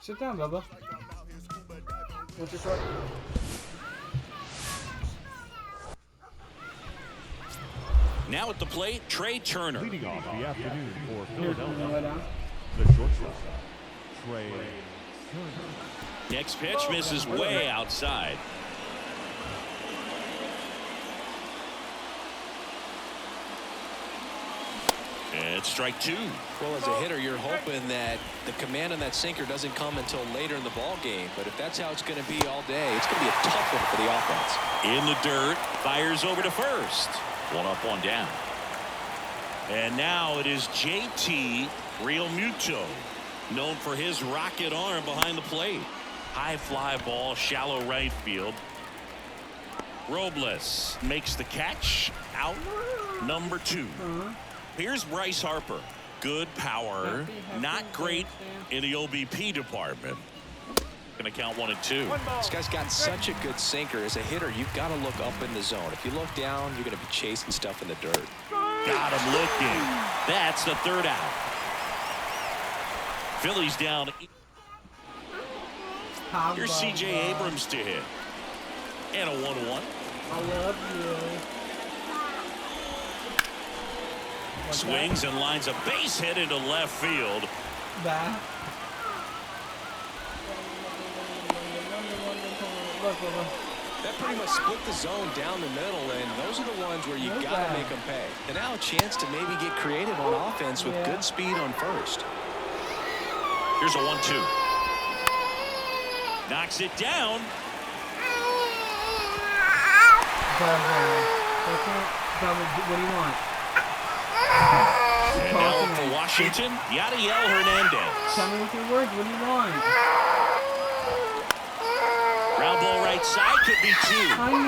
Sit down, Bubba. What's your short? Now at the plate, Trey Turner. Leading off the afternoon for Philadelphia, The the shortstop, Trey Turner. Next pitch misses way outside. And strike two. Well, as a hitter, you're hoping that the command on that sinker doesn't come until later in the ball game. But if that's how it's going to be all day, it's going to be a tough one for the offense. In the dirt, fires over to first. One up, one down. And now it is JT Realmuto, known for his rocket arm behind the plate. High fly ball, shallow right field. Robles makes the catch. Out number two. Here's Bryce Harper. Good power, not great in the OBP department. Going to count 1 and 2. This guy's got such a good sinker. As a hitter, you've got to look up in the zone. If you look down, you're going to be chasing stuff in the dirt. Got him looking. That's the third out. Phillies down. Here's C.J. Abrams to hit. And a 1-1. I love you. Swings and lines a base hit into left field. That. That pretty much split the zone down the middle, and those are the ones where you got to make them pay. And now a chance to maybe get creative on offense with good speed on first. Here's a 1-2. Knocks it down. What do you want? And now for Washington, Yadiel Hernandez. Tell me with your words. What do you want? Ground ball right side could be 2.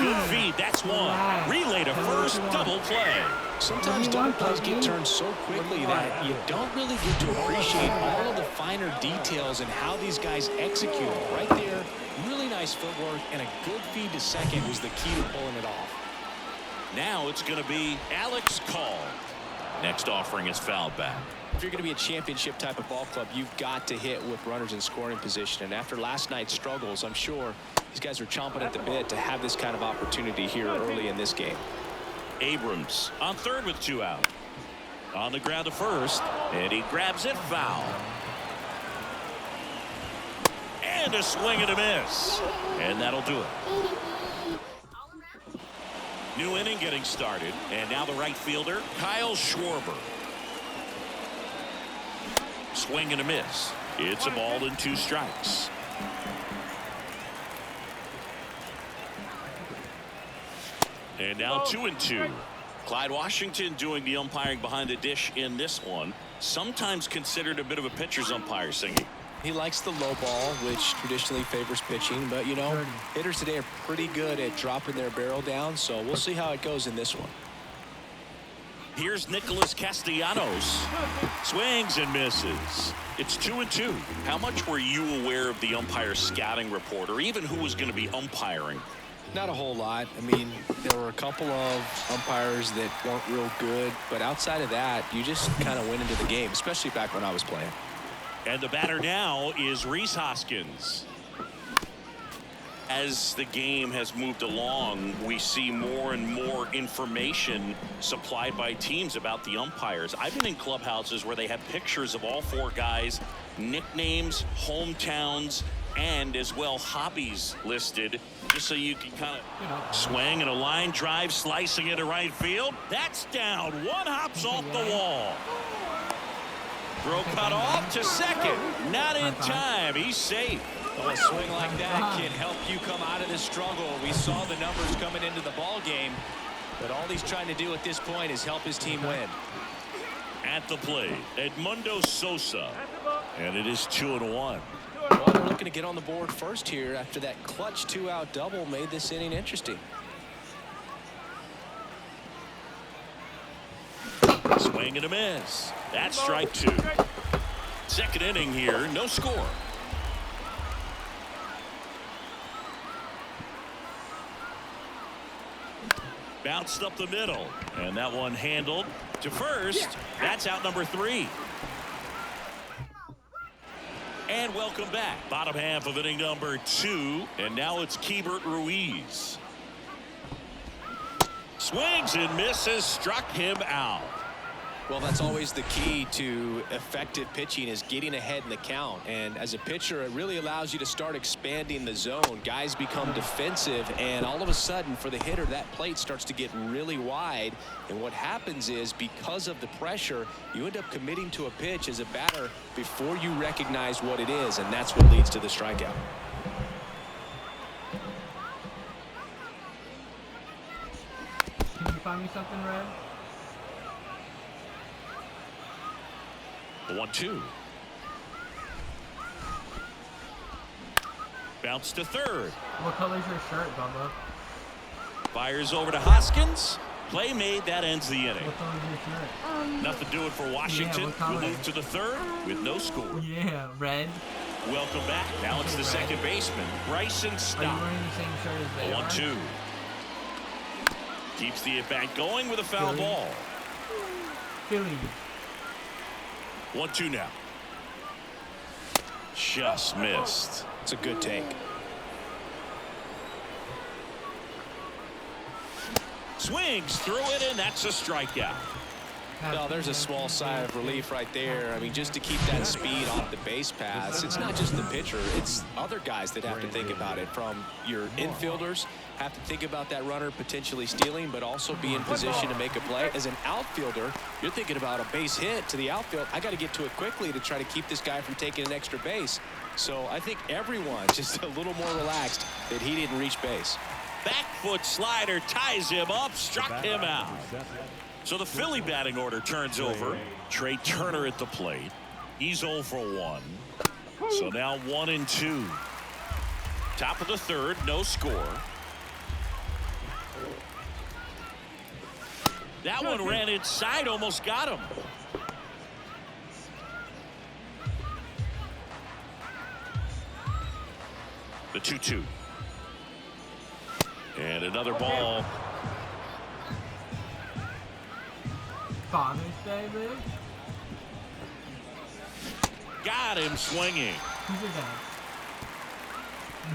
Good feed. That's 1. Relay to first. Double play. Sometimes double plays get turned so quickly that you don't really get to appreciate all of the finer details and how these guys execute. Right there, really nice footwork, and a good feed to second was the key to pulling it off. Now it's going to be Alex Call. Next offering is fouled back. If you're going to be a championship type of ball club, you've got to hit with runners in scoring position. And after last night's struggles, I'm sure these guys are chomping at the bit to have this kind of opportunity here early in this game. Abrams on third with 2 out. On the ground to first, and he grabs it foul. And a swing and a miss. And that'll do it. New inning getting started, and now the right fielder, Kyle Schwarber. Swing and a miss. It's a ball and 2 strikes. And now 2 and 2. Clyde Washington doing the umpiring behind the dish in this one. Sometimes considered a bit of a pitcher's umpire, singing. He likes the low ball, which traditionally favors pitching, but you know, hitters today are pretty good at dropping their barrel down, so we'll see how it goes in this one. Here's Nicholas Castellanos. Swings and misses. It's 2 and 2. How much were you aware of the umpire's scouting report, or even who was going to be umpiring? Not a whole lot. I mean, there were a couple of umpires that weren't real good, but outside of that, you just kind of went into the game, especially back when I was playing. And the batter now is Rhys Hoskins. As the game has moved along, we see more and more information supplied by teams about the umpires. I've been in clubhouses where they have pictures of all 4 guys, nicknames, hometowns, and as well hobbies listed, just so you can kind of swing and a line drive slicing into right field. That's down. 1 hops off the wall. Throw cut off to second. Not in time. He's safe. Well, a swing like that can help you come out of this struggle. We saw the numbers coming into the ball game, but all he's trying to do at this point is help his team win. At the plate, Edmundo Sosa, and it is 2-1. Well, they're looking to get on the board first here after that clutch 2-out double made this inning interesting. Swing and a miss. That's strike 2. Second inning here, no score. Bounced up the middle, and that one handled to first. That's out number 3. And welcome back. Bottom half of inning number 2. And now it's Keibert Ruiz. Swings and misses. Struck him out. Well, that's always the key to effective pitching, is getting ahead in the count. And as a pitcher, it really allows you to start expanding the zone. Guys become defensive, and all of a sudden, for the hitter, that plate starts to get really wide. And what happens is, because of the pressure, you end up committing to a pitch as a batter before you recognize what it is, and that's what leads to the strikeout. Can you find me something, Red? The 1-2. Bounce to third. What color's your shirt, Bubba? Fires over to Hoskins. Play made. That ends the inning. What color's your shirt? Nothing doing for Washington. what color? We'll move to the third with no score. Yeah, red. Welcome back. Now it's the second baseman, Bryson Are you Stott. wearing the same shirt as they are? 1-2. Keeps the at-bat going with a foul Philly. ball. Philly. 1-2 now. Just missed. It's a good take. Swings through it, and that's a strikeout. Well, there's a small sigh of relief right there. I mean, just to keep that speed off the base paths, it's not just the pitcher, it's other guys that have to think about it. From your infielders, have to think about that runner potentially stealing, but also be in position to make a play. As an outfielder, you're thinking about a base hit to the outfield. I got to get to it quickly to try to keep this guy from taking an extra base. So I think everyone's just a little more relaxed that he didn't reach base. Back foot slider ties him up, struck him out. So the Philly batting order turns over. Trey Turner at the plate. He's 0 for 1. So now 1-2. Top of the third, no score. That one ran inside, almost got him. The 2-2. And another ball. Father's Day, Liz? Got him swinging. Who's your dad?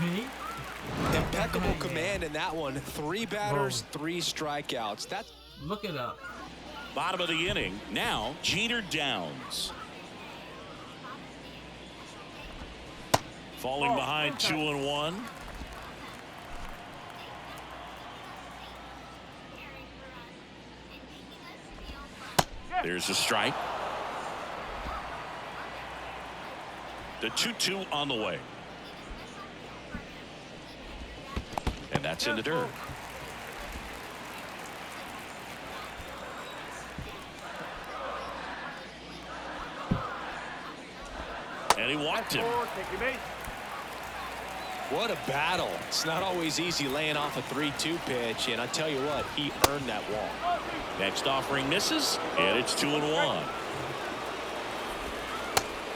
Me? Impeccable command in that one. 3 batters, 3 strikeouts. That's Look it up. Bottom of the inning. Now Jeter Downs. Falling behind 2-1. There's a strike. The 2-2 on the way. And that's in the dirt. And he walked him. What a battle. It's not always easy laying off a 3-2 pitch, and I tell you what, he earned that walk. Next offering misses, and it's 2-1.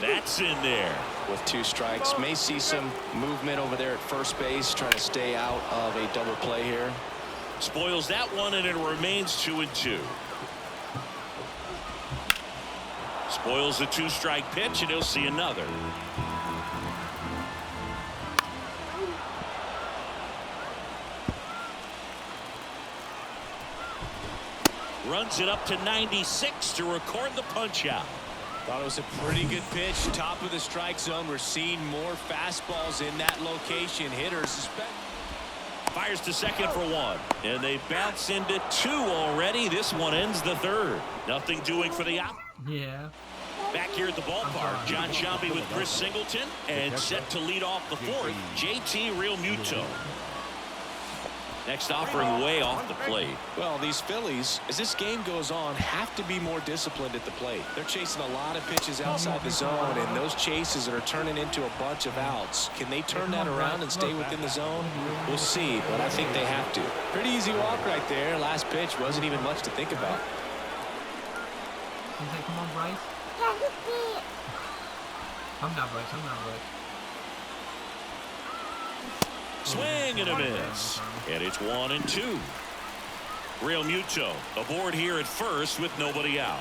That's in there. With 2 strikes, may see some movement over there at first base, trying to stay out of a double play here. Spoils that one, and it remains 2-2. Spoils the 2-strike pitch, and he'll see another. Runs it up to 96 to record the punch out. Thought it was a pretty good pitch. Top of the strike zone. We're seeing more fastballs in that location. Hitters Fires to second for 1. And they bounce into 2 already. This one ends the third. Nothing doing for the out. Yeah. Back here at the ballpark, John Sciambi with Chris Singleton. And set to lead off the fourth, JT Realmuto. Next offering way off the plate. Well, these Phillies, as this game goes on, have to be more disciplined at the plate. They're chasing a lot of pitches outside the zone, and those chases that are turning into a bunch of outs. Can they turn that around and stay within the zone? We'll see, but I think they have to. Pretty easy walk right there. Last pitch wasn't even much to think about. He's like, come on, Bryce. I'm not Bryce. I'm not Bryce. Swing and a miss. And it's 1-2. Realmuto aboard here at first with nobody out.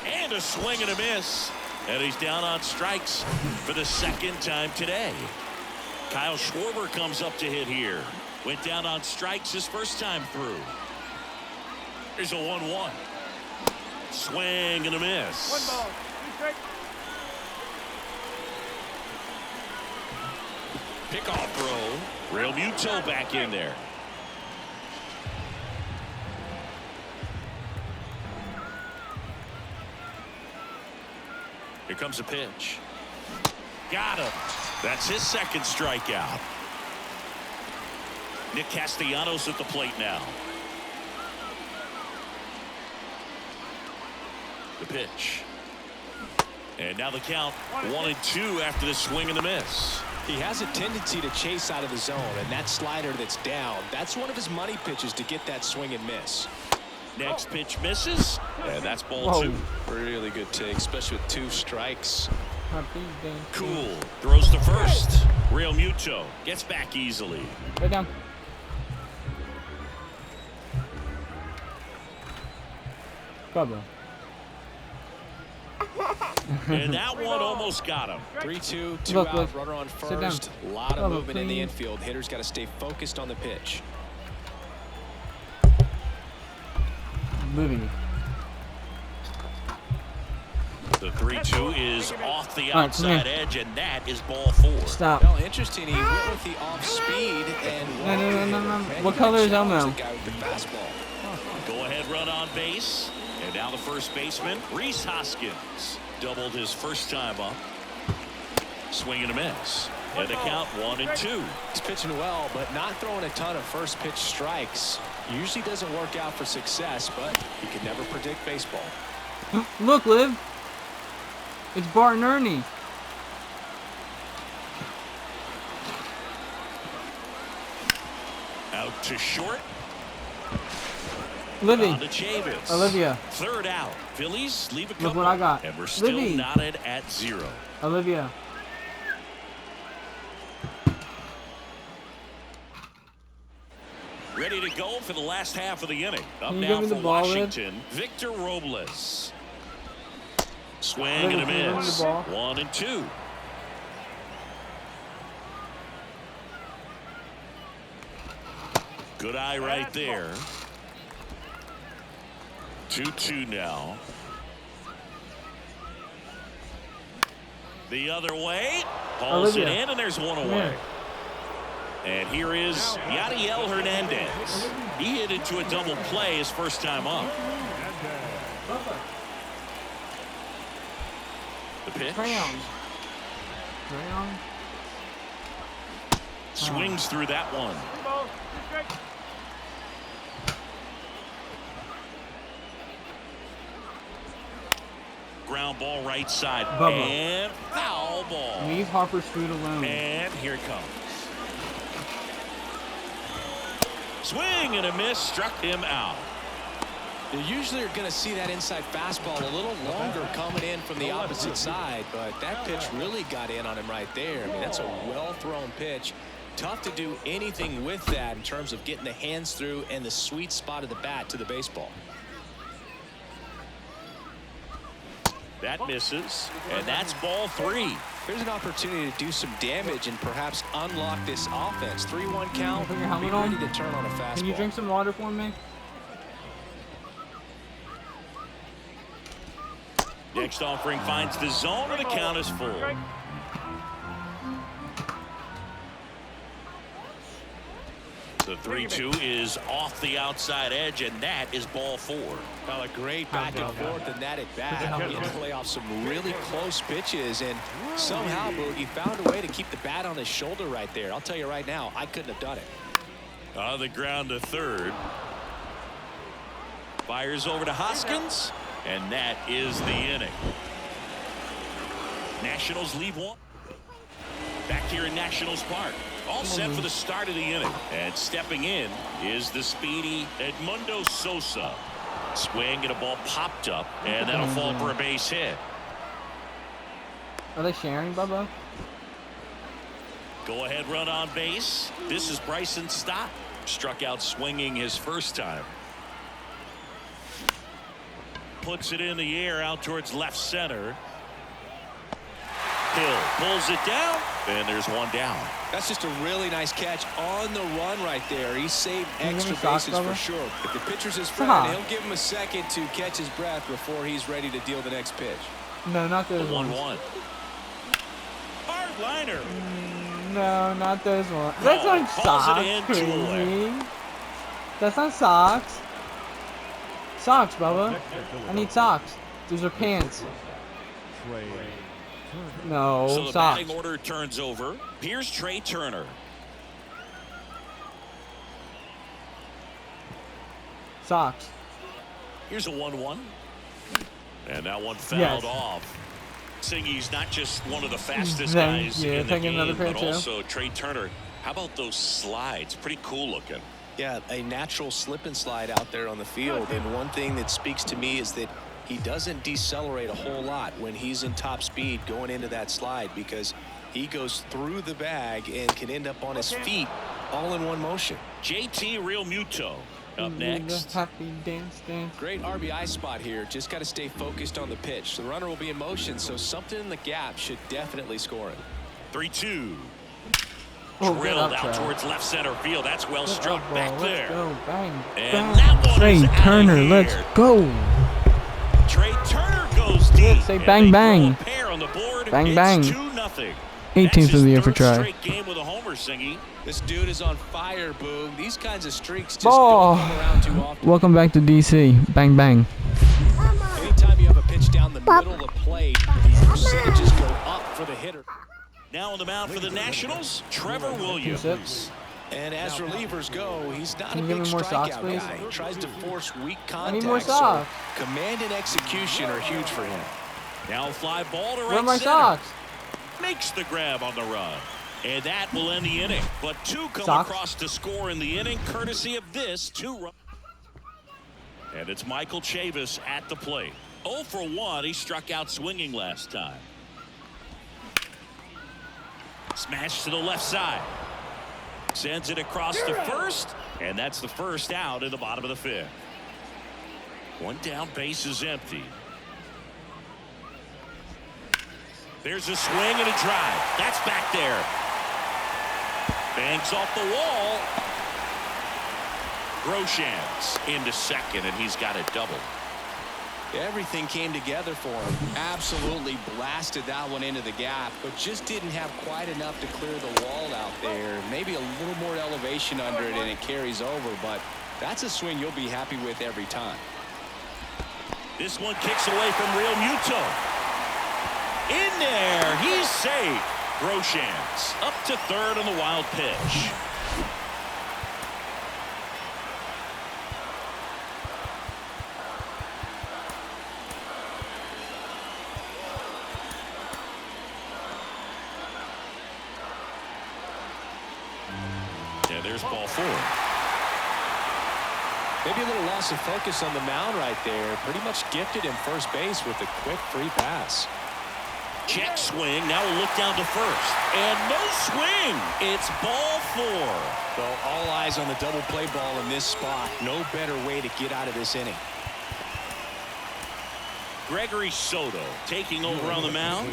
And a swing and a miss. And he's down on strikes for the second time today. Kyle Schwarber comes up to hit here. Went down on strikes his first time through. Here's a 1-1. Swing and a miss. 1 ball. 2 strikes. Pickoff throw. Real Muto back in there. Here comes a pitch. Got him. That's his second strikeout. Nick Castellanos at the plate now. The pitch. And now the count 1-2 after the swing and the miss. He has a tendency to chase out of the zone, and that slider that's down, that's one of his money pitches to get that swing and miss. Next pitch misses, and that's ball 2. Really good take, especially with 2 strikes. Cool throws to first. Real Muto gets back easily. Right down. Bubba. And that one almost got him. 3-2, 2 Look, out, look. runner on Sit first. down. A lot of Bubba, movement in the please. infield. Hitter's got to stay focused on the pitch. Moving. The 3-2 is off the come outside here. edge, and that is ball 4. Stop. Well, interesting. He went with the off speed and No. Man, What you color gotta is challenge Elmo? the guy with the fastball. Go ahead, run on base. And now the first baseman, Rhys Hoskins, doubled his first time up. Swing and a miss. And the count 1-2. He's pitching well, but not throwing a ton of first pitch strikes. Usually doesn't work out for success, but you can never predict baseball. Look, Liv. It's Bart and Ernie. Out to short. Livy. On to Chavis. Olivia. Third out. Phillies leave a couple. Look what I got. And we're still Livy. knotted at 0. Olivia. Ready to go for the last half of the inning. Up Can you now give me for the ball, Liv? Washington, Victor Robles. Swing Livy, and a can you give me miss. the ball? 1-2. Good eye right there. 2-2 now. The other way. Hauls it Olivia. in, and there's one Come away. here. And here is Yadiel Hernandez. He hit into a double play his first time up. The pitch. Crayon. Swings through that one. Ground ball right side. Bubba. And foul ball. Leave Harper's food alone. And here it comes. Swing and a miss, struck him out. You usually are going to see that inside fastball a little longer coming in from the opposite side, but that pitch really got in on him right there. I mean, that's a well-thrown pitch. Tough to do anything with that in terms of getting the hands through and the sweet spot of the bat to the baseball. That misses, and that's ball 3. There's an opportunity to do some damage and perhaps unlock this offense. 3-1 count. Put your helmet Be ready on. to turn on a fastball. Can you drink some water for me? Next offering finds the zone, and the count is full. The 3-2 is off the outside edge, and that is ball 4. Well, a great back and forth in that at bat. He play off some really close pitches, and somehow, Boot, he found a way to keep the bat on his shoulder right there. I'll tell you right now, I couldn't have done it. On the ground to third. Fires over to Hoskins, and that is the inning. Nationals leave one. Back here in Nationals Park. All set for the start of the inning. And stepping in is the speedy Edmundo Sosa. Swing and a ball popped up, and that'll fall for a base hit. Are they sharing, Bubba? Go ahead, run on base. This is Bryson Stott. Struck out swinging his first time. Puts it in the air out towards left center. Hill pulls it down, and there's one down. That's just a really nice catch on the run right there. He saved Can you give extra me socks, bases for Bubba? sure. If the pitcher's his friend, Stop. he'll give him a second to catch his breath before he's ready to deal the next pitch. No, not The those ones. 1-1. Hard liner. No, not those ones. That's not calls it socks, in, 2 crazy. That's not socks. Socks, Bubba. I need socks. Those are pants. Trey Turner. No, So the socks. batting order turns over. Here's Trey Turner. Socks. Here's a 1-1. And that one fouled Yes. off. Singy's not just one of the fastest Thank guys you. in the Taking another game, but picture. also Trey Turner. How about those slides? Pretty cool looking. Yeah, a natural slip and slide out there on the field. And one thing that speaks to me is that he doesn't decelerate a whole lot when he's in top speed going into that slide, because he goes through the bag and can end up on his feet all in one motion. JT Real Muto up next. Happy dance, dance. Great RBI spot here. Just got to stay focused on the pitch. The runner will be in motion, so something in the gap should definitely score him. 3-2. Oh, good Drilled up, out Trey. towards left center field. That's well Good struck up, back ball. there. Let's go. Bang, And bang. that one Trey is outta Turner, here. let's go. Trey Turner goes deep. Say and bang, they bang. throw a pair on the board. Bang, It's bang. 2-0. 18th of the year for That's his Trey. third straight game with a homer, Singy. This dude is on fire, Boog. These kinds of streaks just Ball. don't come around too often. Welcome back to DC. Bang, bang. Anytime you have a pitch down the middle of the plate, the percentages go up for the hitter. Now on the mound for the Nationals, Trevor Williams. And as relievers go, he's not Can a you give big me more socks, strikeout please? guy. He tries to force weak contact. need more so socks. command and execution are huge for him. Now fly ball to right Where are my center. socks? Makes the grab on the run. And that will end the inning. But two come Socks? across to score in the inning, courtesy of this 2-run. And it's Michael Chavis at the plate. 0 for 1. He struck out swinging last time. Smash to the left side. Sends it across to first. And that's the first out in the bottom of the fifth. One down, base is empty. There's a swing and a drive. That's back there. Banks off the wall. Groshans into second, and he's got a double. Everything came together for him. Absolutely blasted that one into the gap, but just didn't have quite enough to clear the wall out there. Maybe a little more elevation under it and it carries over, but that's a swing you'll be happy with every time. This one kicks away from Real Muto. In there, he's safe. Groshans up to third on the wild pitch. And there's ball 4. Maybe a little loss of focus on the mound right there. Pretty much gifted him first base with a quick free pass. Check swing. Now we'll look down to first. And no swing. It's ball 4. Well, all eyes on the double play ball in this spot. No better way to get out of this inning. Gregory Soto taking over on the mound.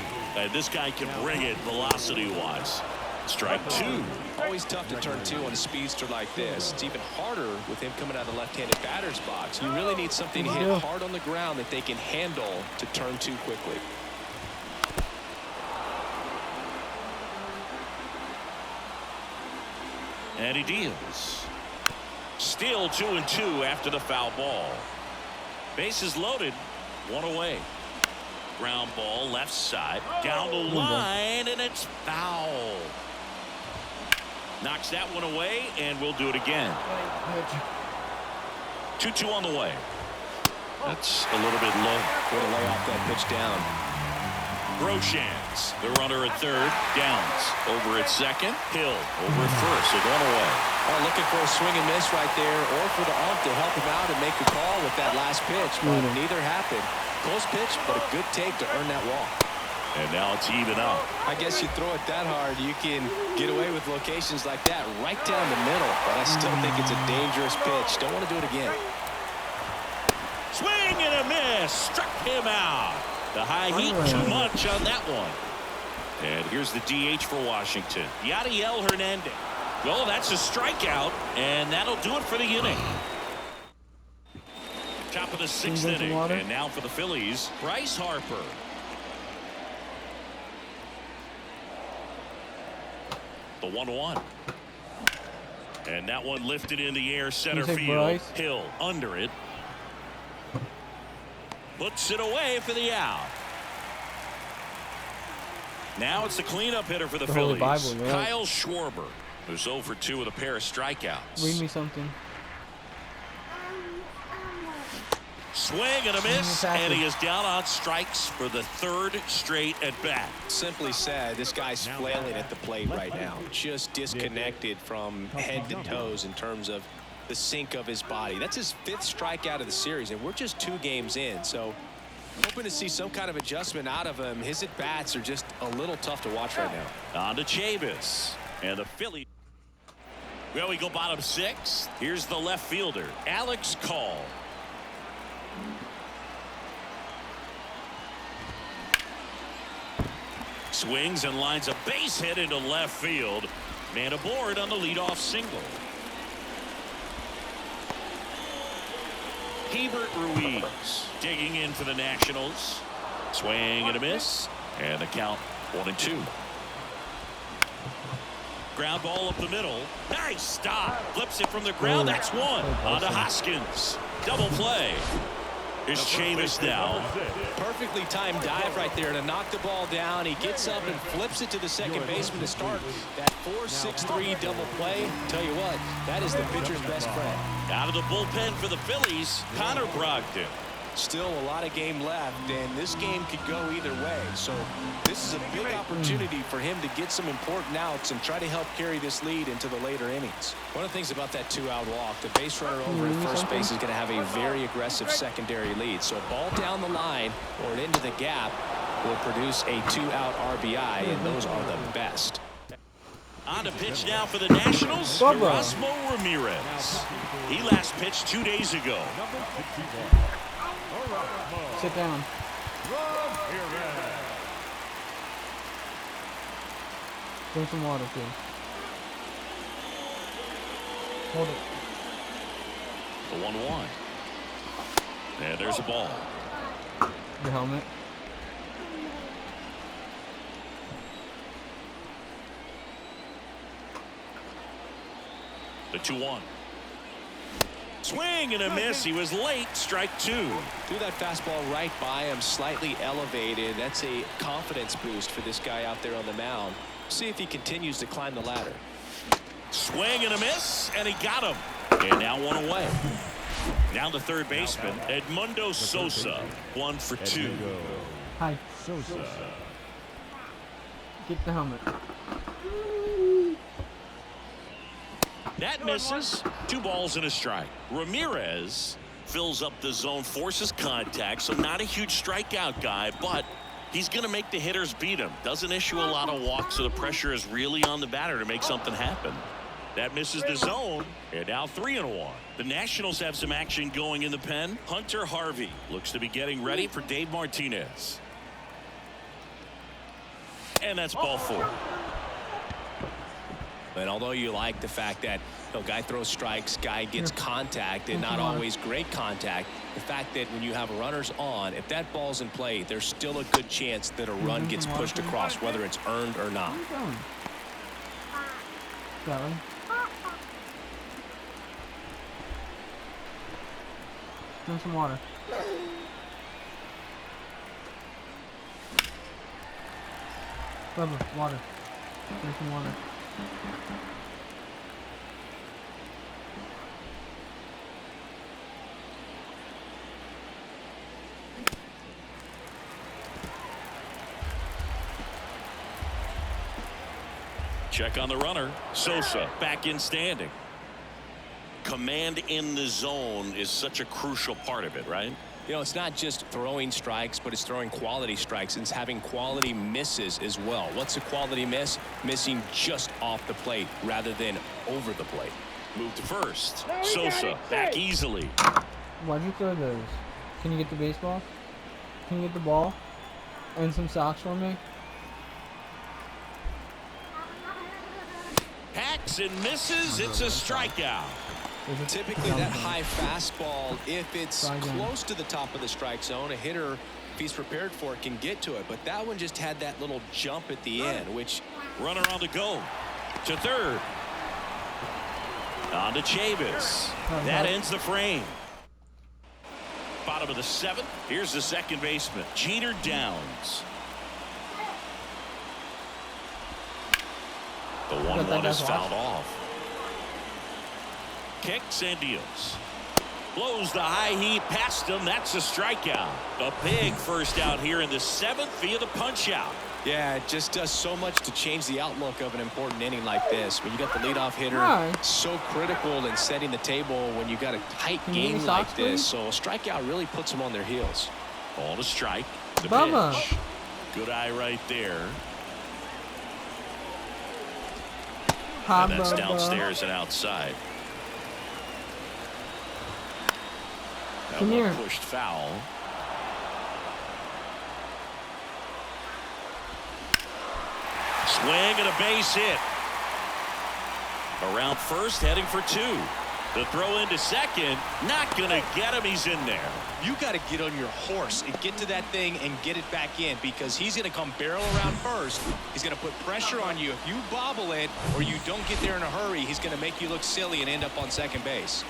This guy can bring it velocity-wise. Strike 2. Always tough to turn 2 on a speedster like this. It's even harder with him coming out of the left-handed batter's box. You really need something hit hard on the ground that they can handle to turn 2 quickly. And he deals. Still 2-2 after the foul ball. Bases loaded. 1 away. Ground ball left side. Down the line, and it's foul. Knocks that one away, and we'll do it again. 2-2 on the way. That's a little bit low. Way to lay off that pitch down. Groshans, the runner at third. Downs over at second. Hill over at first. So 1 away. Oh, looking for a swing and miss right there, or for the ump to help him out and make a call with that last pitch, but neither happened. Close pitch, but a good take to earn that walk. And now it's even up. I guess you throw it that hard, you can get away with locations like that right down the middle, but I still think it's a dangerous pitch. Don't want to do it again. Swing and a miss. Struck him out. The high heat too much on that one. And here's the DH for Washington, Yadiel Hernandez. Well, that's a strikeout, and that'll do it for the inning. Top of the 6th inning, and now for the Phillies, Bryce Harper. The 1-1. And that one lifted in the air, center field. Bryce? Hill under it. Puts it away for the out. Now it's the cleanup hitter for the Phillies, Bible, right? Kyle Schwarber, who's 0 for 2 with a pair of strikeouts. Read me something. Swing and a miss, and he is down on strikes for the 3rd straight at bat. Simply said, this guy's flailing at the plate right now. Just disconnected from head to toes in terms of the sink of his body. That's his 5th strikeout of the series, and we're just 2 games in. So hoping to see some kind of adjustment out of him. His at-bats are just a little tough to watch right now. On to Chavis, and the Phillies. Well, we go bottom 6. Here's the left fielder, Alex Call. Swings and lines a base hit into left field. Man aboard on the leadoff single. Hebert Ruiz digging in for the Nationals. Swing and a miss, and the count 1-2. Ground ball up the middle. Nice stop. Flips it from the ground. That's one. On to Hoskins. Double play. Here's Chavis now. Perfectly timed dive right there to knock the ball down. He gets up and flips it to the second baseman to start that 4-6-3 double play. Tell you what, that is the pitcher's best friend. Out of the bullpen for the Phillies, Connor Brogdon. Still a lot of game left, and this game could go either way. So this is a big opportunity for him to get some important outs and try to help carry this lead into the later innings. One of the things about that 2-out walk, the base runner over at first base is going to have a very aggressive secondary lead. So a ball down the line or into the gap will produce a 2-out RBI, and those are the best. On to pitch now for the Nationals, Erasmo Ramirez. He last pitched 2 days ago. Sit down. Drink some water, too. Hold it. The 1-1. And there's a ball. Your helmet. The 2-1. Swing and a miss. He was late. Strike 2. Threw that fastball right by him, slightly elevated. That's a confidence boost for this guy out there on the mound. See if he continues to climb the ladder. Swing and a miss, and he got him. And now one away. Now the third baseman, Edmundo Sosa, 1 for 2. Hi. Sosa. Get the helmet. That misses. 2 balls and a strike. Ramirez fills up the zone, forces contact, so not a huge strikeout guy, but he's going to make the hitters beat him. Doesn't issue a lot of walks, so the pressure is really on the batter to make something happen. That misses the zone, and now 3-1. The Nationals have some action going in the pen. Hunter Harvey looks to be getting ready for Dave Martinez. And that's ball 4. And although you like the fact that guy throws strikes, guy gets contact, and not always great contact, the fact that when you have runners on, if that ball's in play, there's still a good chance that a run gets pushed across, whether it's earned or not. Going. Drink some water. Bubba, water. Drink some water. Check on the runner. Sosa back in standing. Command in the zone is such a crucial part of it, right? You know, it's not just throwing strikes, but it's throwing quality strikes, and it's having quality misses as well. What's a quality miss? Missing just off the plate rather than over the plate. Move to first. Sosa back easily. Why'd you throw those? Can you get the baseball? Can you get the ball? And some socks for me? Hacks and misses. It's a strikeout. Typically that high fastball, if it's close to the top of the strike zone, a hitter, if he's prepared for it, can get to it. But that one just had that little jump at the end, which... Runner on the go to third. On to Chavis. That ends the frame. Bottom of the seventh. Here's the second baseman, Jeter Downs. The 1-1 is fouled off. Kicks and deals. Blows the high heat past him. That's a strikeout. A big first out here in the seventh via the punch out. Yeah, it just does so much to change the outlook of an important inning like this. When you got the leadoff hitter, so critical in setting the table when you got a tight game like this. So a strikeout really puts them on their heels. Ball to strike. The Bubba. pitch. Good eye right there. And that's downstairs and outside. That Come here. Pushed foul. Swing and a base hit. Around first, heading for two. The throw into second, not gonna get him. He's in there. You got to get on your horse and get to that thing and get it back in, because he's going to come barrel around first. He's going to put pressure on you. If you bobble it or you don't get there in a hurry, he's going to make you look silly and end up on second base.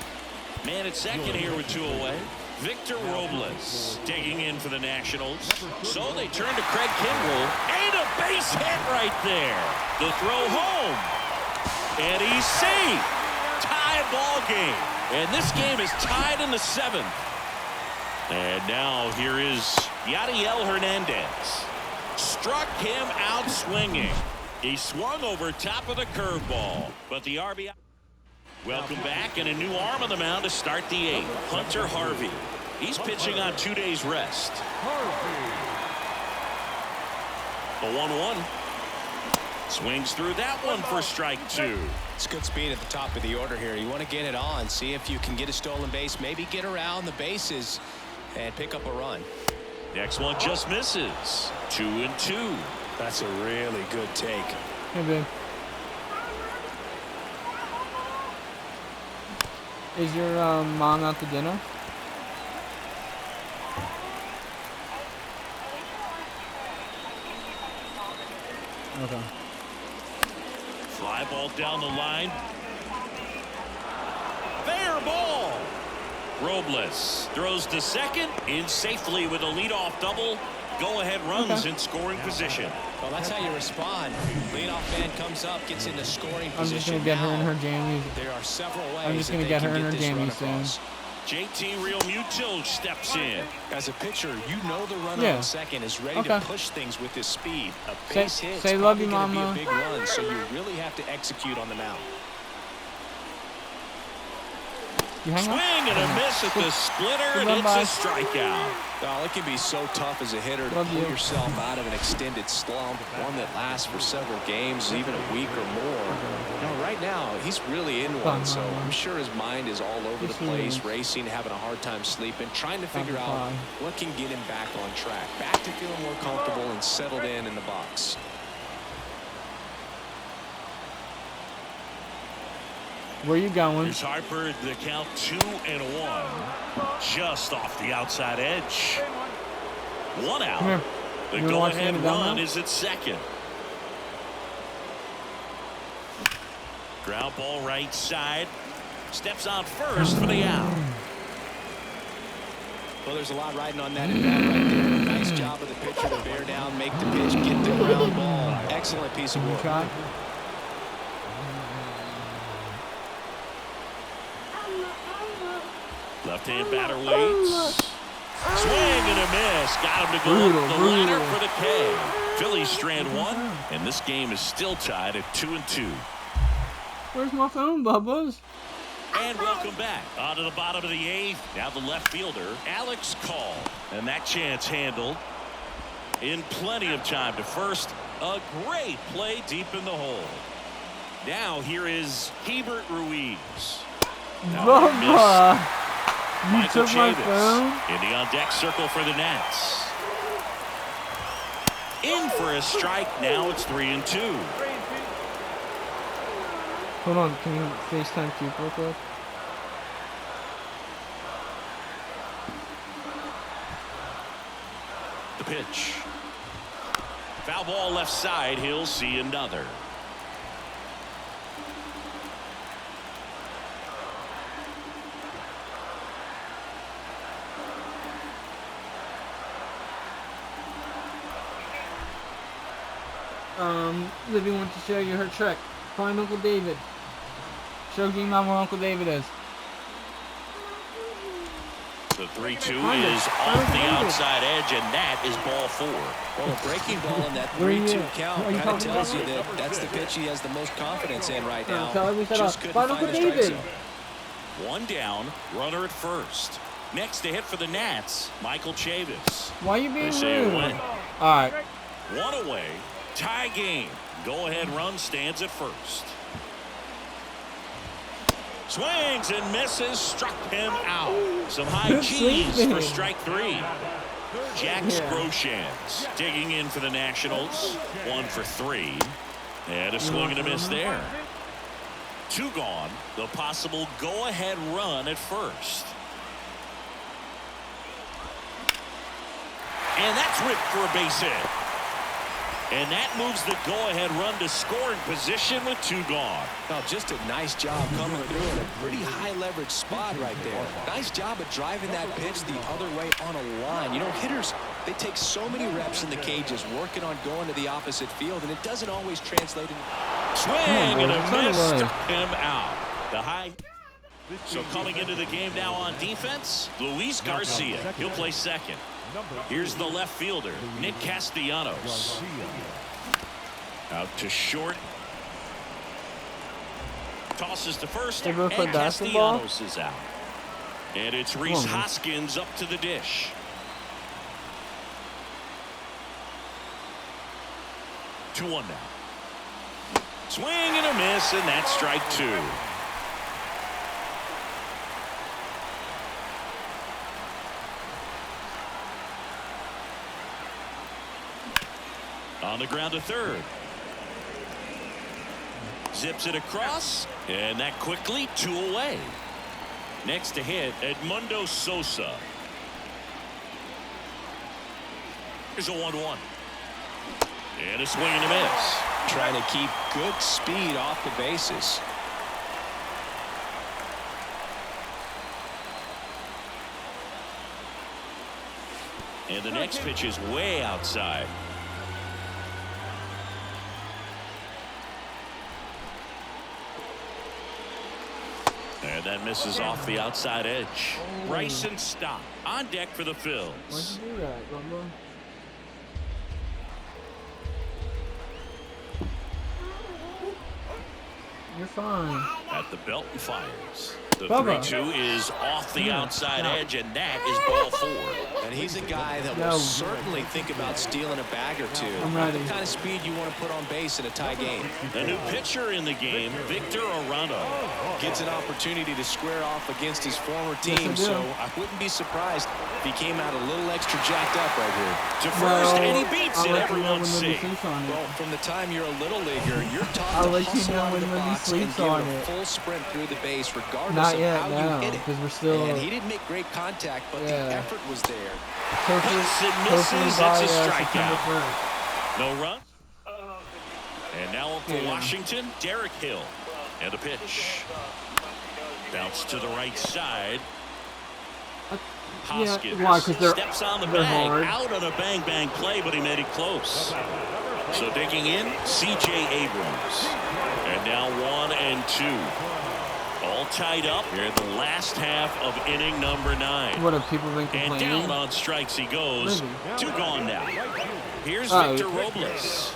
Man at second here with two away. Victor Robles digging in for the Nationals. So they turn to Craig Kimbrell. And a base hit right there. The throw home. And he's safe. Tie ball game. And this game is tied in the seventh. And now here is Yadiel Hernandez. Struck him out swinging. He swung over top of the curveball. But the RBI. Welcome back, and a new arm on the mound to start the eighth. Hunter Harvey. He's pitching on 2 days rest. The 1-1. Swings through that one for strike two. It's good speed at the top of the order here. You want to get it on, see if you can get a stolen base, maybe get around the bases and pick up a run. Next one just misses. 2-2. That's a really good take. Hey, babe. Is your mom out to dinner? Okay. Fly ball down the line. Fair ball. Robles throws to second in safely with a leadoff double. Go-ahead runs in scoring position. Well, that's how you respond. Leadoff man comes up, gets into scoring position. I'm just gonna get her in her jammies. There are several ways. I'm just gonna get her in her jammies soon. JT Realmuto steps in. As a pitcher, you know the runner on second is ready to push things with his speed. A base hit say love you, mama. Be a big run, so you really have to execute on the mound. Swing and a miss at the splitter, and it's a strikeout. Well, it can be so tough as a hitter to pull yourself out of an extended slump, one that lasts for several games, even a week or more. Right now, he's really in one, so I'm sure his mind is all over the place, racing, having a hard time sleeping, trying to figure out what can get him back on track, back to feeling more comfortable and settled in the box. Where you going? Here's Harper, the count 2-1. Just off the outside edge. One out. The go-ahead run is at second. Ground ball right side. Steps on first for the out. Well, there's a lot riding on that at bat right there. Nice job of the pitcher to bear down, make the pitch, get the ground ball. Excellent piece of work. Left-hand batter waits. Swing and a miss. Got him to go up the ladder for the K. Phillies strand one, and this game is still tied at 2-2. Where's my phone, Bubba's? And welcome back. On to the bottom of the eighth. Now the left fielder, Alex Call. And that chance handled in plenty of time to first. A great play deep in the hole. Now here is Hebert Ruiz. Bubba! You Michael took my Chavis phone? in the on-deck circle for the Nats. In for a strike. Now it's 3-2. Hold on, can you FaceTime Coop real quick? The pitch. Foul ball left side. He'll see another. Libby wants to show you her trick. Find Uncle David. Show G-Mom where Uncle David is. The 3-2 is off the outside edge, and that is ball 4. Well, a breaking ball in that 3-2 count kind of tells you that that's the pitch he has the most confidence in right now. Just couldn't find the strike zone. One down, runner at first. Next to hit for the Nats, Michael Chavis. Why are you being rude? All right. One away, tie game. Go-ahead run stands at first. Swings and misses, struck him out. Some high cheese for strike 3. Jack Scroshans digging in for the Nationals. 1 for 3. And a swing and a miss there. 2 gone. The possible go-ahead run at first. And that's ripped for a base hit. And that moves the go-ahead run to scoring position with 2 gone. Oh, just a nice job coming through in a pretty high-leverage spot right there. Nice job of driving that pitch the other way on a line. You know, hitters, they take so many reps in the cages working on going to the opposite field, and it doesn't always translate into... Swing and a miss, struck him out. The high... So coming into the game now on defense, Luis Garcia. He'll play second. Here's the left fielder, Nick Castellanos. Out to short. Tosses to first, and Castellanos is out. And it's Rhys Hoskins up to the dish. Two one now. Swing and a miss, and that's strike 2. On the ground to third. Zips it across, and that quickly 2 away. Next to hit, Edmundo Sosa. Here's a 1-1. And a swing and a miss. Trying to keep good speed off the bases. And the next pitch is way outside. And that misses off the outside edge. Bryson Stott on deck for the Phils. Why'd you do that, Bumbo? You're fine. At the belt and fires. The 3-2 is off the outside edge, and that is ball 4. And he's a guy that will certainly think about stealing a bag or 2. Not the kind of speed you want to put on base in a tie game. The new pitcher in the game, Victor Arano. Gets an opportunity to square off against his former team, so I wouldn't be surprised if he came out a little extra jacked up right here. To first, and he beats it, everyone's safe. Well, from the time you're a little leaguer, you're taught to hustle out of the box and give it a full sprint through the base, regardless of how you hit it. We're still, and he didn't make great contact, but the effort was there. Hopefully it's a strikeout. No run. And now up for Washington, Derek Hill. And the pitch. Bounce to the right side. Hoskins steps on the bag, out on a bang-bang play, but he made it close. So digging in, C.J. Abrams. And now 1-2. All tied up here in the last half of inning number 9. What have people been complaining? And down on strikes he goes. 2 gone now. Here's Victor Robles.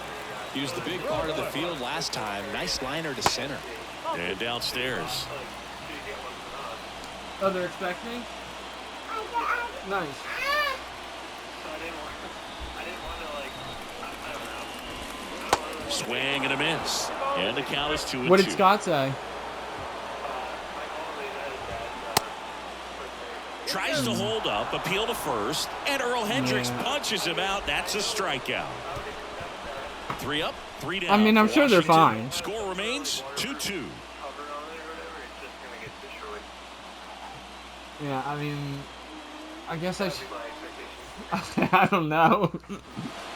He was the big part of the field last time. Nice liner to center. And downstairs. Oh, they're expecting? Nice. Swing and a miss. And the count is 2-2. What did Scott say? Tries to hold up, appeal to first, and Earl Hendricks punches him out. That's a strikeout. 3 up, 3 down. I mean, I'm sure they're fine. Score remains 2-2. Yeah, I mean, I guess I should. I don't know.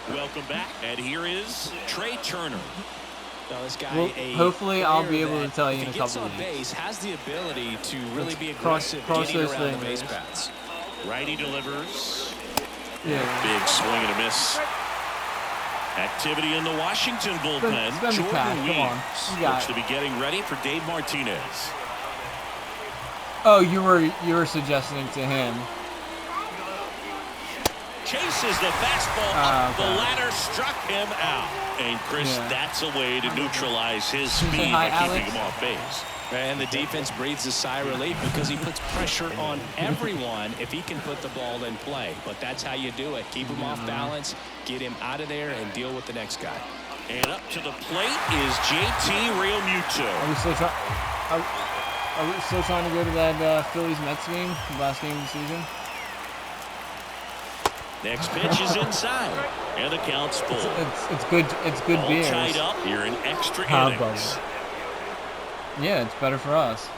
Welcome back, and here is Trey Turner. Now, this guy, Well, hopefully I'll be able to that tell you in a if he gets couple on weeks. base, has the ability to really be Cross aggressive getting those around the base fingers. paths. Righty delivers. Yeah. Big swing and a miss. Activity in the Washington bullpen. Spend the cash. Come on. Weeks You got looks it. to be getting ready for Dave Martinez. Oh, you were suggesting to him. Chases the fastball up the ladder, struck him out. And Chris, that's a way to neutralize his speed hi, by keeping Alex. him off base. And the defense breathes a sigh of relief because he puts pressure on everyone if he can put the ball in play. But that's how you do it. Keep him off balance, get him out of there, and deal with the next guy. And up to the plate is JT Realmuto. Are we still trying to go to that Phillies Mets game, the last game of the season? Next pitch is inside, and the count's full. It's good. It's good All beers. tied up here in extra How innings. about it? Yeah, it's better for us.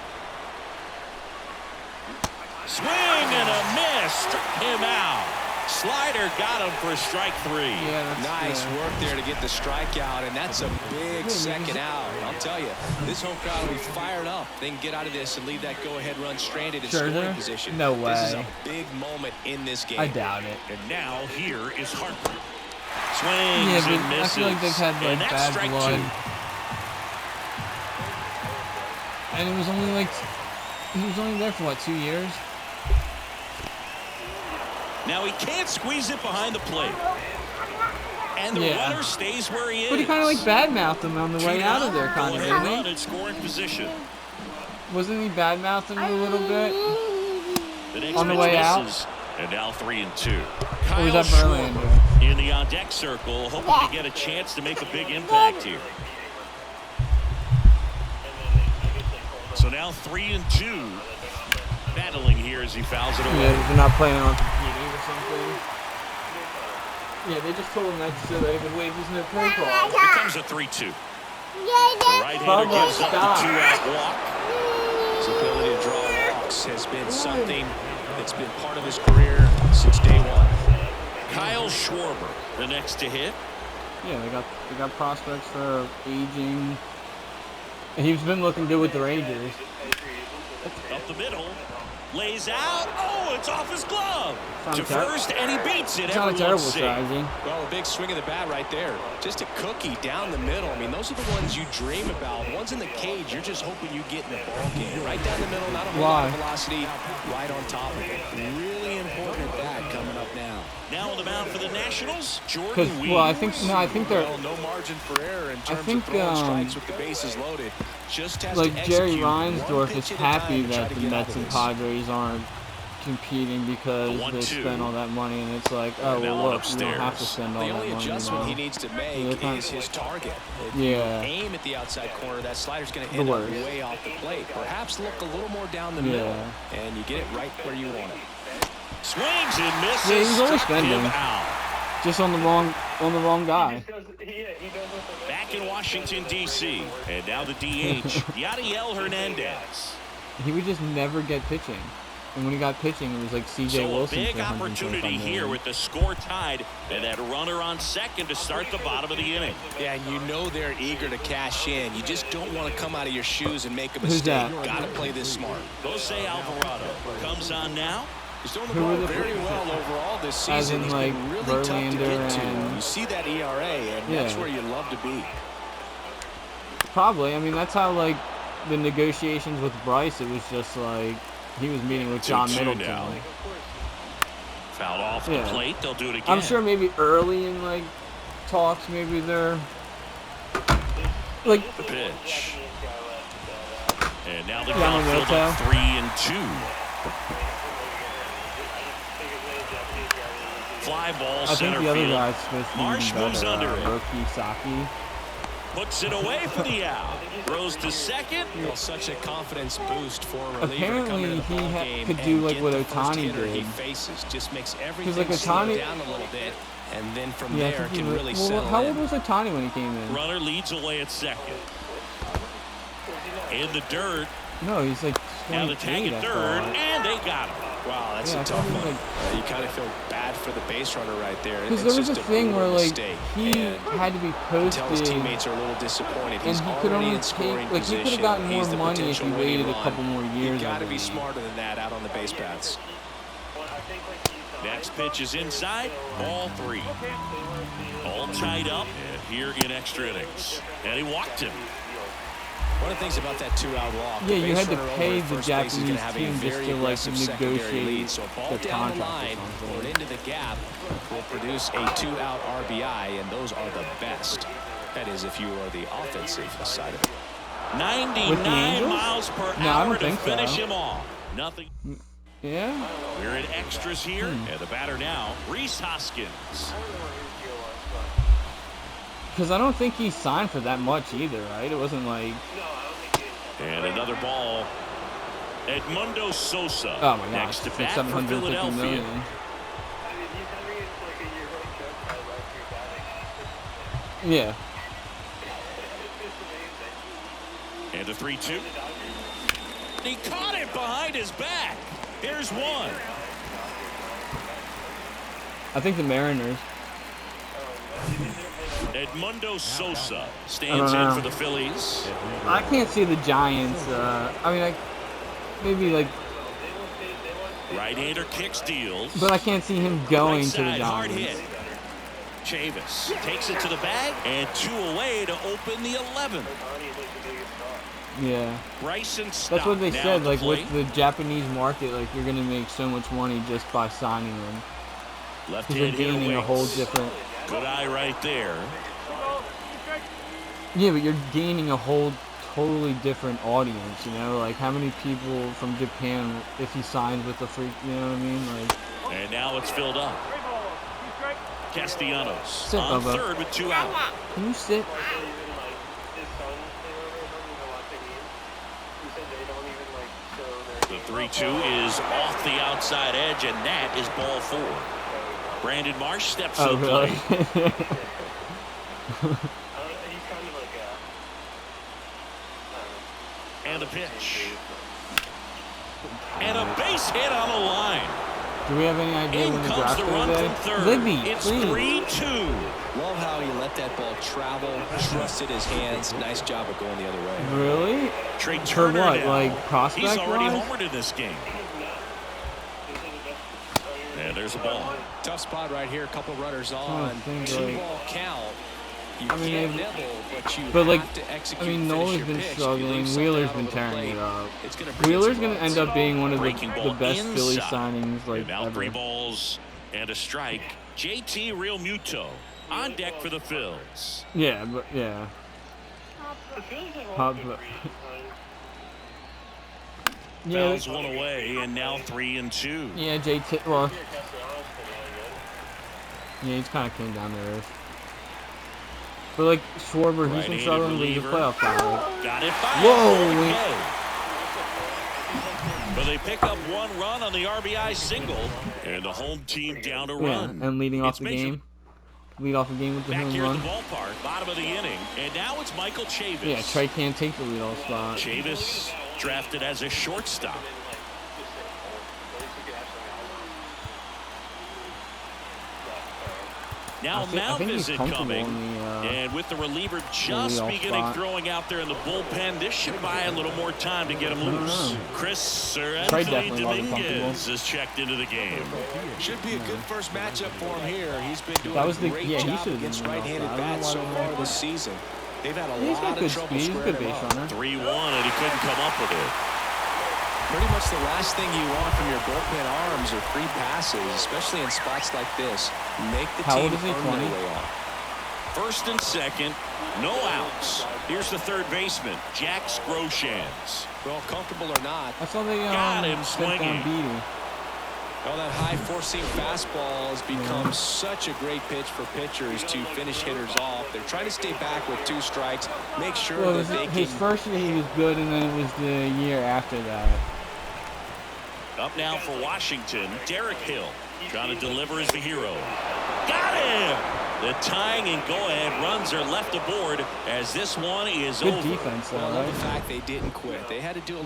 Swing and a miss, struck him out. Slider got him for strike 3. Yeah, that's Nice good. work there to get the strikeout, and that's a big second out. I'll tell you, this home crowd will be fired up. They can get out of this and leave that go-ahead run stranded in scoring Scherzer? position. No This is a way. big moment in this game. I doubt it. And now here is Harper. Swings Yeah, but and I misses. feel like they've had and like that's bad strike blood. 2. And it was only like he was only there for what, 2 years? Now he can't squeeze it behind the plate. And the runner stays where he is. But he kind of like badmouthed him on the way out of there, kind of, Go ahead, run didn't in scoring position. he? Wasn't he badmouthed him a little bit? The next On the pitch way out? misses. And now 3-2. Or was Kyle that Schwarber Verlander? in the on-deck circle, hoping to get a chance to make a big impact here. So now 3-2. Battling here as he fouls it away. Yeah, they're not playing on computing or something. Yeah, they just told him that so they could waive his no play call. Here comes a 3-2. The right-hander gives up the 2-out walk. His ability to draw walks has been something that's been part of his career since day one. Kyle Schwarber, the next to hit. Yeah, they got prospects for aging. And he's been looking good with the Rangers. Up the middle. Lays out. Oh, it's off his glove. Not To first, and he beats it. It's not a terrible Everyone's safe. strategy. Well, a big swing of the bat right there. Just a cookie down the middle. I mean, those are the ones you dream about. Ones in the cage, you're just hoping you get in the ball game. Right down the middle, not a whole lot of velocity, right on top of it. Really important at bat coming up now. Now on the mound for the Nationals, Jordan Weeds. Well, I think they're Well, no margin for error in terms think, of throwing strikes with the bases loaded. Just has like to Jerry execute one Reinsdorf is pitch at a happy time to try that to the get out Mets of and this. Padres aren't competing because The they 1-2. spent all that money, and it's like, oh Now well, look, upstairs. you don't have to spend all The that only money. adjustment he now. needs to Yeah, make they're is his target. If Yeah. you aim at the outside corner, that slider's going to The end up worst. way off the plate. Perhaps look a little more down the Yeah. middle, and you get it right where you want it. Swings and misses. Yeah, he's always struck him spending. out. Just on the wrong guy. Back in Washington, D.C. And now the DH, Yadiel Hernandez. He would just never get pitching. And when he got pitching, it was like C.J. So a Wilson big for 125 opportunity million. here with the score tied and that runner on second to start the bottom of the inning. Yeah, and you know they're eager to cash in. You just don't want to come out of your shoes and make a Who's mistake. that? Got to play this smart. Jose Alvarado comes on now. He's throwing the Who ball are the very well overall this season. As in, He's like, been really tough to Verlander get to. and- You see that ERA, and that's Yeah. where you love to be. Probably. I mean, that's how, like, the negotiations with Bryce, it was just like he was meeting with John 2-2 Middleton. now. Fouled off Yeah. the plate. They'll do it again. I'm sure maybe early in, like, talks, maybe they're, like, The pitch. And now the Yamamoto. count filled up 3-2. Fly ball I think center the other field. guy's supposed to be Marsh even moves better, under it. Roki Saki. Puts it away for the out. Throws to second. Well, such a confidence boost for a reliever to come Apparently, into the he ball game could do and like get what the first Ohtani hitter he did. faces. Just makes everything like, slow Ohtani- down a little bit, and then from Yeah, I there think he can was, really well, settle how in. old was Ohtani when he came in? Runner leads away at second. In the dirt. No, he's like Now the tag at third, and they got him. Wow, that's a tough one. You kind of feel bad for the base runner right there. Because there was a thing where, like, he had to be posted. His teammates are a little disappointed. He's and he could already only in scoring take, like, he position. could have gotten more He's the money if he potential waited a winning couple run. more years. You got to be smarter than that out on the base paths. Next pitch is inside, ball 3. All tied up here in extra innings. And he walked him. One of the things about that 2-out walk, yeah, you had to pay the Japanese team just to, like, negotiate so a ball the down the contract line or or something. into the gap will produce a 2-out RBI, and those are the best. That is, if you are the offensive side of it. 99 miles per hour to finish him off. Nothing. Yeah. We're in extras here, and the batter now, Rhys Hoskins. Because I don't think he signed for that much either, right? It wasn't like... And another ball. Edmundo Sosa. Oh my gosh, next to it's bat like for Philadelphia. $750 million. Yeah. And a 3-2. He caught it behind his back. Here's one. I think the Mariners. Edmundo Sosa stands in for the Phillies. I can't see the Giants. I mean, like, maybe like... Right-hander kicks, deals. But I can't see him going Right to the side, hard Giants. hit. Chavis takes it to the bag, and 2 away to open the 11th. Yeah. Bryson That's Stott what they now said, at the like, plate. with the Japanese market, like, you're going to make so much money just by signing them. Left Because you're hand hitter gaining a whole waits. different... Good eye right there. Yeah, but you're gaining a whole totally different audience, you know? Like, how many people from Japan, if he signs with the freak, you know what I mean? Like... And now it's filled up. Castellanos Sit, on Bubba. third with 2 out. Can you sit? The 3-2 is off the outside edge, and that is ball 4. Brandon Marsh steps to Oh, the really? plate. And a pitch. And a base hit on the line. Do we have any idea In when the comes draft the is run today? from third. Libby, It's please. 3-2. Love how he let that ball travel, trusted his hands. Nice job of going the other way. Really? Trey For Turner what, now. like prospect He's already wise? homered in this game. And there's a ball. Tough spot right here. A couple runners on. think, 2-ball count. You I mean, can't they've- nibble, but you But, like, have to execute. I mean, and Nola's finish your been pitch. If you struggling. leave something Wheeler's out been over the tearing plate, it up. it's gonna bring Wheeler's some going to runs. end up being one of Breaking the ball best Philly inside. signings, like, And now 3 ever. balls and a strike. JT Real Muto on deck for the Phils. Yeah, but, yeah. But, yeah, Fouls 1 away, and now 3-2. yeah, JT, well, yeah, he's kind of came down to earth. But, like, Schwarber, he's been Right-handed struggling, but he's a reliever. playoff guy. Like, Got it by Whoa, okay. But they pick up 1 run on the RBI single, and the home team down to yeah, run. and leading off It's the Major- game. Lead off the game with the Back home here at run. the ballpark, bottom of the inning, and now it's Michael Chavis. Yeah, Trey can't take the leadoff spot. Chavis drafted as a shortstop. Now I mound think he's visit comfortable coming, in the, and with the reliever just leadoff beginning spot. throwing out there in the bullpen, this should buy a little more time to get him loose. know. Chris Sir Trey Anthony definitely wasn't Dominguez is checked into the game. Should be a good first matchup for him here. He's been doing That was a the- great yeah, he job should've against been right-handed off that. I don't know bats why so they far didn't. this season. They've had a He's got lot good of trouble speed. He's a squaring good him base up. runner. 3-1, and he couldn't come up with it. Pretty much the last thing you want from your bullpen arms are free passes, especially in spots like this. Make the How team old is he, earn 20? their way off. First and second, no outs. Here's the third baseman, Jack Groshans. Well, comfortable or not, I saw they Got him sent down swinging. Beatty. well, that high four-seam fastball has become such a great pitch for pitchers to finish hitters off. They're trying to stay back with 2 strikes, make sure Well, that they his can. first year he was good, and then it was the year after that. Up now for Washington, Derek Hill. Trying to deliver as the hero. Got him! The tying and go-ahead runs are left aboard as this one is Good over. defense, though, Well, I love right? the fact they didn't quit. They had to do a Good